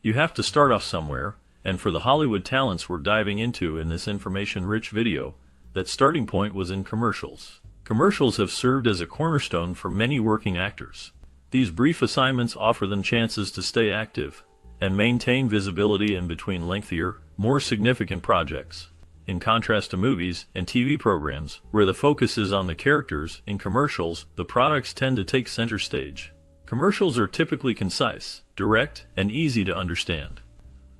You have to start off somewhere, and for the Hollywood talents we're diving into in this information-rich video, that starting point was in commercials. Commercials have served as a cornerstone for many working actors. These brief assignments offer them chances to stay active and maintain visibility in between lengthier, more significant projects. In contrast to movies and TV programs, where the focus is on the characters, in commercials, the products tend to take center stage. Commercials are typically concise, direct, and easy to understand.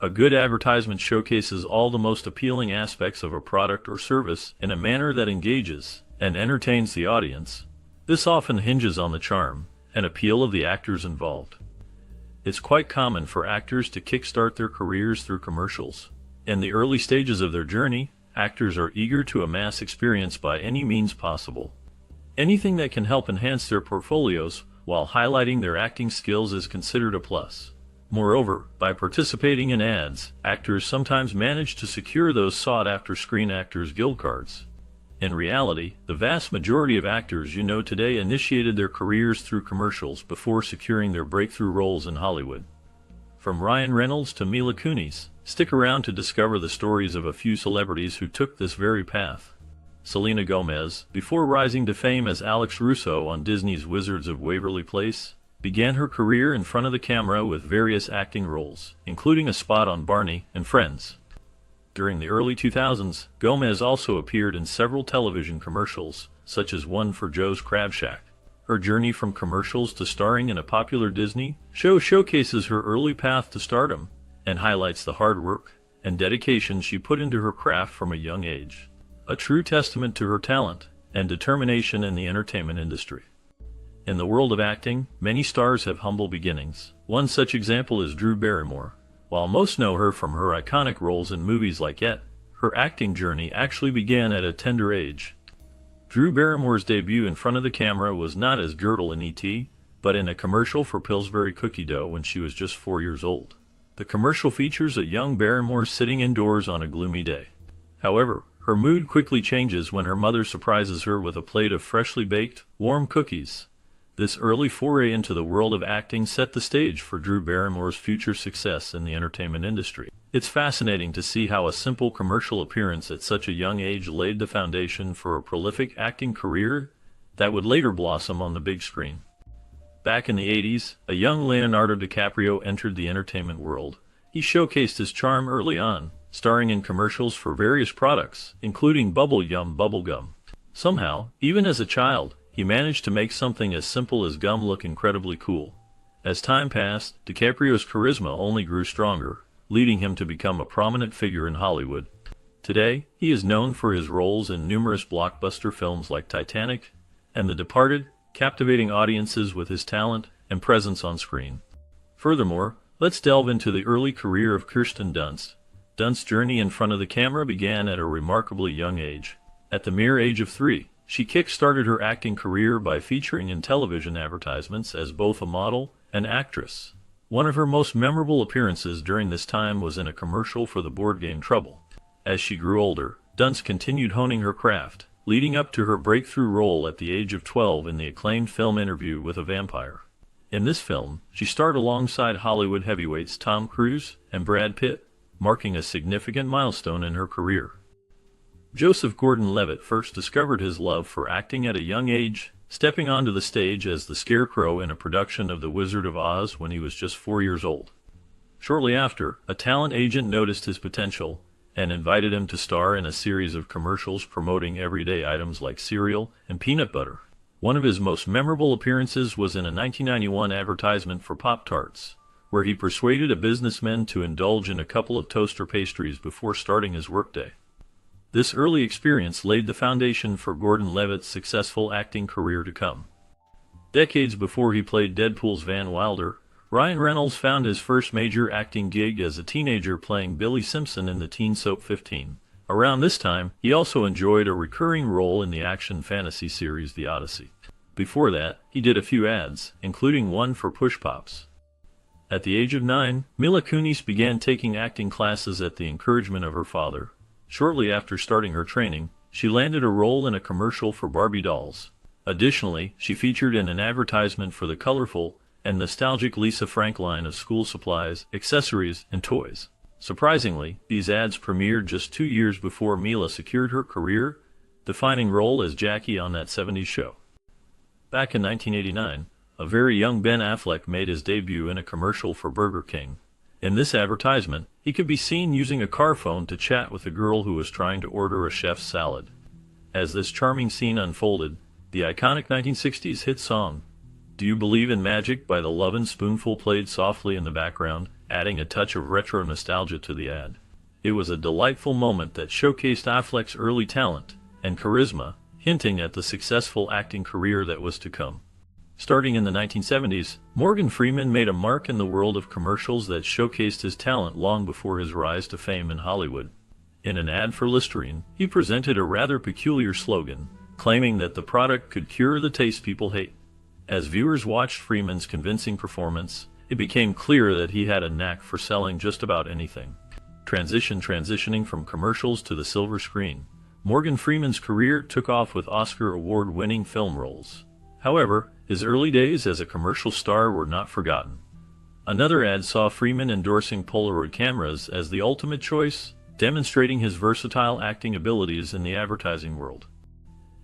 A good advertisement showcases all the most appealing aspects of a product or service in a manner that engages and entertains the audience. This often hinges on the charm and appeal of the actors involved. It's quite common for actors to kickstart their careers through commercials. In the early stages of their journey, actors are eager to amass experience by any means possible. Anything that can help enhance their portfolios while highlighting their acting skills is considered a plus. Moreover, by participating in ads, actors sometimes manage to secure those sought-after Screen Actors Guild cards. In reality, the vast majority of actors you know today initiated their careers through commercials before securing their breakthrough roles in Hollywood. From Ryan Reynolds to Mila Kunis, stick around to discover the stories of a few celebrities who took this very path. Selena Gomez, before rising to fame as Alex Russo on Disney's Wizards of Waverly Place, began her career in front of the camera with various acting roles, including a spot on Barney and Friends. During the early 2000s, Gomez also appeared in several television commercials, such as one for Joe's Crab Shack. Her journey from commercials to starring in a popular Disney show showcases her early path to stardom and highlights the hard work and dedication she put into her craft from a young age. A true testament to her talent and determination in the entertainment industry. In the world of acting, many stars have humble beginnings. One such example is Drew Barrymore. While most know her from her iconic roles in movies like It, her acting journey actually began at a tender age. Drew Barrymore's debut in front of the camera was not as Girdle in E.T., but in a commercial for Pillsbury cookie dough when she was just 4 years old. The commercial features a young Barrymore sitting indoors on a gloomy day. However, her mood quickly changes when her mother surprises her with a plate of freshly baked, warm cookies. This early foray into the world of acting set the stage for Drew Barrymore's future success in the entertainment industry. It's fascinating to see how a simple commercial appearance at such a young age laid the foundation for a prolific acting career that would later blossom on the big screen. Back in the 80s, a young Leonardo DiCaprio entered the entertainment world. He showcased his charm early on, starring in commercials for various products, including Bubble Yum bubblegum. Somehow, even as a child, he managed to make something as simple as gum look incredibly cool. As time passed, DiCaprio's charisma only grew stronger, leading him to become a prominent figure in Hollywood. Today, he is known for his roles in numerous blockbuster films like Titanic and The Departed, captivating audiences with his talent and presence on screen. Furthermore, let's delve into the early career of Kirsten Dunst. Dunst's journey in front of the camera began at a remarkably young age. At the mere age of 3, she kick-started her acting career by featuring in television advertisements as both a model and actress. One of her most memorable appearances during this time was in a commercial for the board game Trouble. As she grew older, Dunst continued honing her craft, leading up to her breakthrough role at the age of 12 in the acclaimed film Interview with a Vampire. In this film, she starred alongside Hollywood heavyweights Tom Cruise and Brad Pitt, marking a significant milestone in her career. Joseph Gordon-Levitt first discovered his love for acting at a young age, stepping onto the stage as the Scarecrow in a production of The Wizard of Oz when he was just 4 years old. Shortly after, a talent agent noticed his potential and invited him to star in a series of commercials promoting everyday items like cereal and peanut butter. One of his most memorable appearances was in a 1991 advertisement for Pop-Tarts, where he persuaded a businessman to indulge in a couple of toaster pastries before starting his workday. This early experience laid the foundation for Gordon-Levitt's successful acting career to come. Decades before he played Deadpool's Van Wilder, Ryan Reynolds found his first major acting gig as a teenager playing Billy Simpson in the teen soap 15. Around this time, he also enjoyed a recurring role in the action fantasy series The Odyssey. Before that, he did a few ads, including one for Push Pops. At the age of 9, Mila Kunis began taking acting classes at the encouragement of her father. Shortly after starting her training, she landed a role in a commercial for Barbie dolls. Additionally, she featured in an advertisement for the colorful and nostalgic Lisa Frank line of school supplies, accessories, and toys. Surprisingly, these ads premiered just 2 years before Mila secured her career-defining role as Jackie on that '70s show. Back in 1989, a very young Ben Affleck made his debut in a commercial for Burger King. In this advertisement, he could be seen using a car phone to chat with a girl who was trying to order a chef's salad. As this charming scene unfolded, the iconic 1960s hit song, "Do You Believe in Magic" by the Lovin' Spoonful played softly in the background, adding a touch of retro nostalgia to the ad. It was a delightful moment that showcased Affleck's early talent and charisma, hinting at the successful acting career that was to come. Starting in the 1970s, Morgan Freeman made a mark in the world of commercials that showcased his talent long before his rise to fame in Hollywood. In an ad for Listerine, he presented a rather peculiar slogan, claiming that the product could cure the taste people hate. As viewers watched Freeman's convincing performance, it became clear that he had a knack for selling just about anything. Transitioning from commercials to the silver screen, Morgan Freeman's career took off with Oscar award-winning film roles. However, his early days as a commercial star were not forgotten. Another ad saw Freeman endorsing Polaroid cameras as the ultimate choice, demonstrating his versatile acting abilities in the advertising world.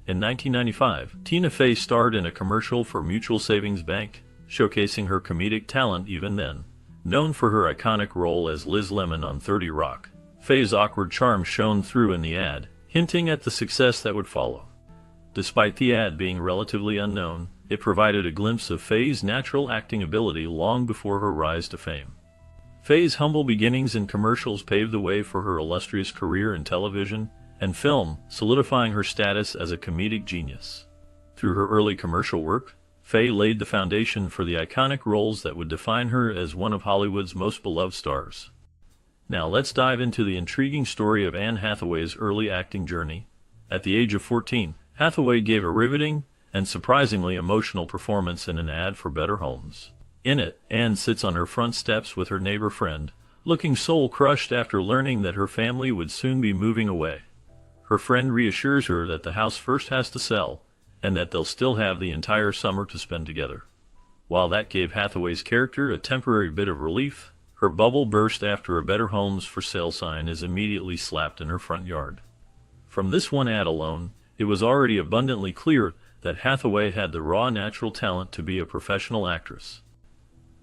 In 1995, Tina Fey starred in a commercial for Mutual Savings Bank, showcasing her comedic talent even then. Known for her iconic role as Liz Lemon on 30 Rock, Fey's awkward charm shone through in the ad, hinting at the success that would follow. Despite the ad being relatively unknown, it provided a glimpse of Fey's natural acting ability long before her rise to fame. Fey's humble beginnings in commercials paved the way for her illustrious career in television and film, solidifying her status as a comedic genius. Through her early commercial work, Fey laid the foundation for the iconic roles that would define her as one of Hollywood's most beloved stars. Now let's dive into the intriguing story of Anne Hathaway's early acting journey. At the age of 14, Hathaway gave a riveting and surprisingly emotional performance in an ad for Better Homes. In it, Anne sits on her front steps with her neighbor friend, looking soul-crushed after learning that her family would soon be moving away. Her friend reassures her that the house first has to sell, and that they'll still have the entire summer to spend together. While that gave Hathaway's character a temporary bit of relief, her bubble burst after a Better Homes for Sale sign is immediately slapped in her front yard. From this one ad alone, it was already abundantly clear that Hathaway had the raw natural talent to be a professional actress.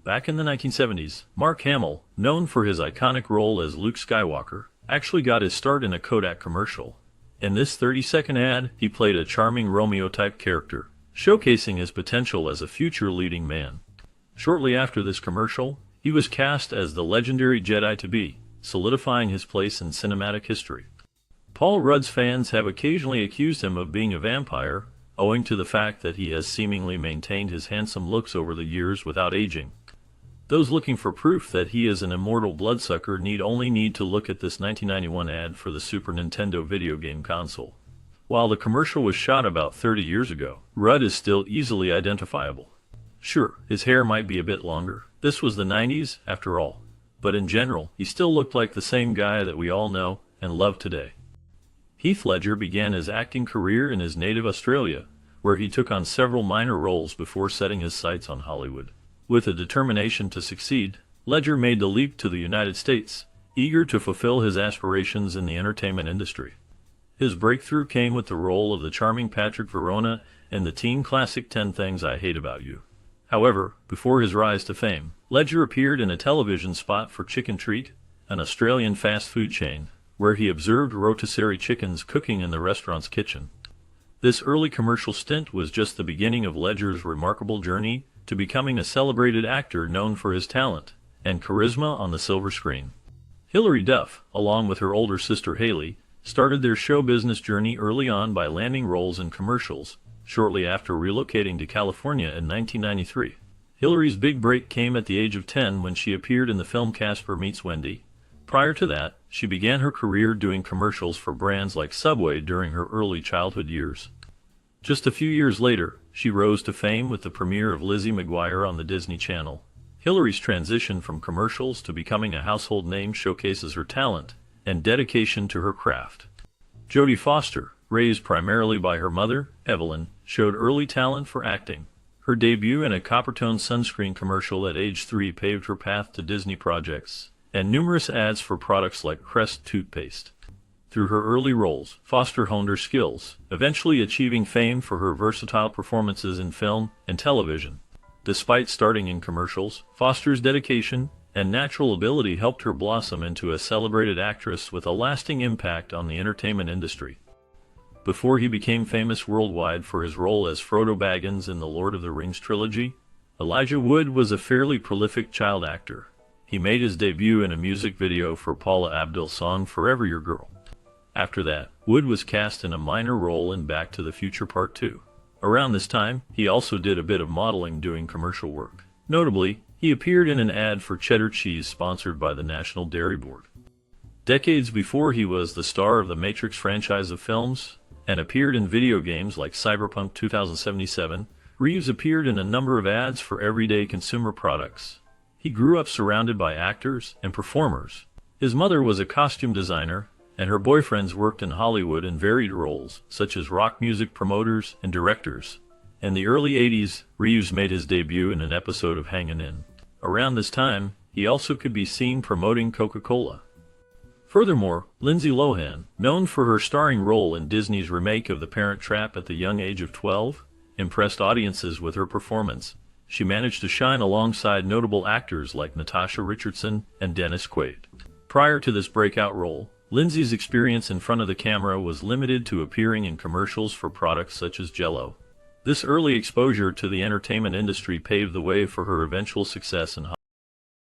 Back in the 1970s, Mark Hamill, known for his iconic role as Luke Skywalker, actually got his start in a Kodak commercial. In this 30-second ad, he played a charming Romeo-type character, showcasing his potential as a future leading man. Shortly after this commercial, he was cast as the legendary Jedi-to-be, solidifying his place in cinematic history. Paul Rudd's fans have occasionally accused him of being a vampire, owing to the fact that he has seemingly maintained his handsome looks over the years without aging. Those looking for proof that he is an immortal bloodsucker need to look at this 1991 ad for the Super Nintendo video game console. While the commercial was shot about 30 years ago, Rudd is still easily identifiable. Sure, his hair might be a bit longer. This was the 90s, after all. But in general, he still looked like the same guy that we all know and love today. Heath Ledger began his acting career in his native Australia, where he took on several minor roles before setting his sights on Hollywood. With a determination to succeed, Ledger made the leap to the United States, eager to fulfill his aspirations in the entertainment industry. His breakthrough came with the role of the charming Patrick Verona in the teen classic 10 Things I Hate About You. However, before his rise to fame, Ledger appeared in a television spot for Chicken Treat, an Australian fast food chain, where he observed rotisserie chickens cooking in the restaurant's kitchen. This early commercial stint was just the beginning of Ledger's remarkable journey to becoming a celebrated actor known for his talent and charisma on the silver screen. Hilary Duff, along with her older sister Haley, started their show business journey early on by landing roles in commercials, shortly after relocating to California in 1993. Hilary's big break came at the age of 10 when she appeared in the film Casper Meets Wendy. Prior to that, she began her career doing commercials for brands like Subway during her early childhood years. Just a few years later, she rose to fame with the premiere of Lizzie McGuire on the Disney Channel. Hilary's transition from commercials to becoming a household name showcases her talent and dedication to her craft. Jodie Foster, raised primarily by her mother, Evelyn, showed early talent for acting. Her debut in a Coppertone sunscreen commercial at age 3 paved her path to Disney projects and numerous ads for products like Crest toothpaste. Through her early roles, Foster honed her skills, eventually achieving fame for her versatile performances in film and television. Despite starting in commercials, Foster's dedication and natural ability helped her blossom into a celebrated actress with a lasting impact on the entertainment industry. Before he became famous worldwide for his role as Frodo Baggins in the Lord of the Rings trilogy, Elijah Wood was a fairly prolific child actor. He made his debut in a music video for Paula Abdul's song Forever Your Girl. After that, Wood was cast in a minor role in Back to the Future Part 2. Around this time, he also did a bit of modeling doing commercial work. Notably, he appeared in an ad for cheddar cheese sponsored by the National Dairy Board. Decades before, he was the star of the Matrix franchise of films and appeared in video games like Cyberpunk 2077. Reeves appeared in a number of ads for everyday consumer products. He grew up surrounded by actors and performers. His mother was a costume designer, and her boyfriends worked in Hollywood in varied roles, such as rock music promoters and directors. In the early 80s, Reeves made his debut in an episode of Hangin' In. Around this time, he also could be seen promoting Coca-Cola. Furthermore, Lindsay Lohan, known for her starring role in Disney's remake of The Parent Trap at the young age of 12, impressed audiences with her performance. She managed to shine alongside notable actors like Natasha Richardson and Dennis Quaid. Prior to this breakout role, Lindsay's experience in front of the camera was limited to appearing in commercials for products such as Jell-O. This early exposure to the entertainment industry paved the way for her eventual success in Hollywood.